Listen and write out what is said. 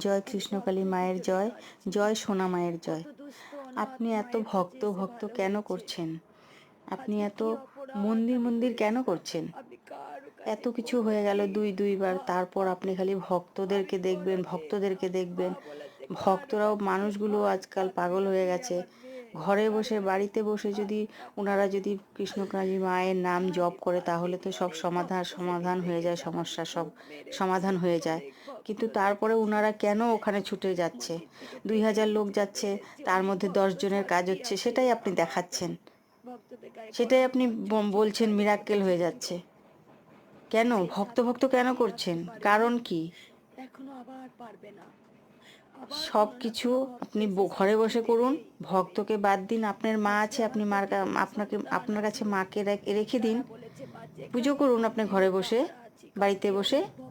জয় কৃষ্ণকালী মায়ের জয়, জয় সোনা মায়ের জয়। আপনি এত ভক্ত ভক্ত কেন করছেন? আপনি এত মন্দির মন্দির কেন করছেন? এত কিছু হয়ে গেল দুইবার, তারপর আপনি খালি ভক্তদেরকে দেখবেন, ভক্তদেরকে দেখবেন। ভক্তরাও, মানুষগুলো আজকাল পাগল হয়ে গেছে। ঘরে বসে, বাড়িতে বসে যদি ওনারা যদি কৃষ্ণকালী মায়ের নাম জপ করে, তাহলে তো সব সমাধান হয়ে যায়, সমস্যা সব সমাধান হয়ে যায়। কিন্তু তারপরে ওনারা কেন ওখানে ছুটে যাচ্ছে? 2000 লোক যাচ্ছে, তার মধ্যে 10 জনের কাজ হচ্ছে, সেটাই আপনি দেখাচ্ছেন, সেটাই আপনি বলছেন মিরাক্কেল হয়ে যাচ্ছে। কেন ভক্ত ভক্ত কেন করছেন? কারণ কি? এখনো আবার পারবে না, আবার সব কোনো না কিছু কোনো ভক্ত আপনি এসে ঘরে সাহায্য বসে করুন। দেবেই ভক্তকে বাদ দিন। আপনার মা আজকে আছে, আবার আপনি প্রতিবেদী আপনাকে সন্তান আপনার কাছে আছে, মাকে রেখে দিন। তারা বলেছে মা পুজো যেখানে করুন আপনি থাকবি ঘরে বসে, আমরা আছি, কারণ বাড়িতে কেউ বসে। নেই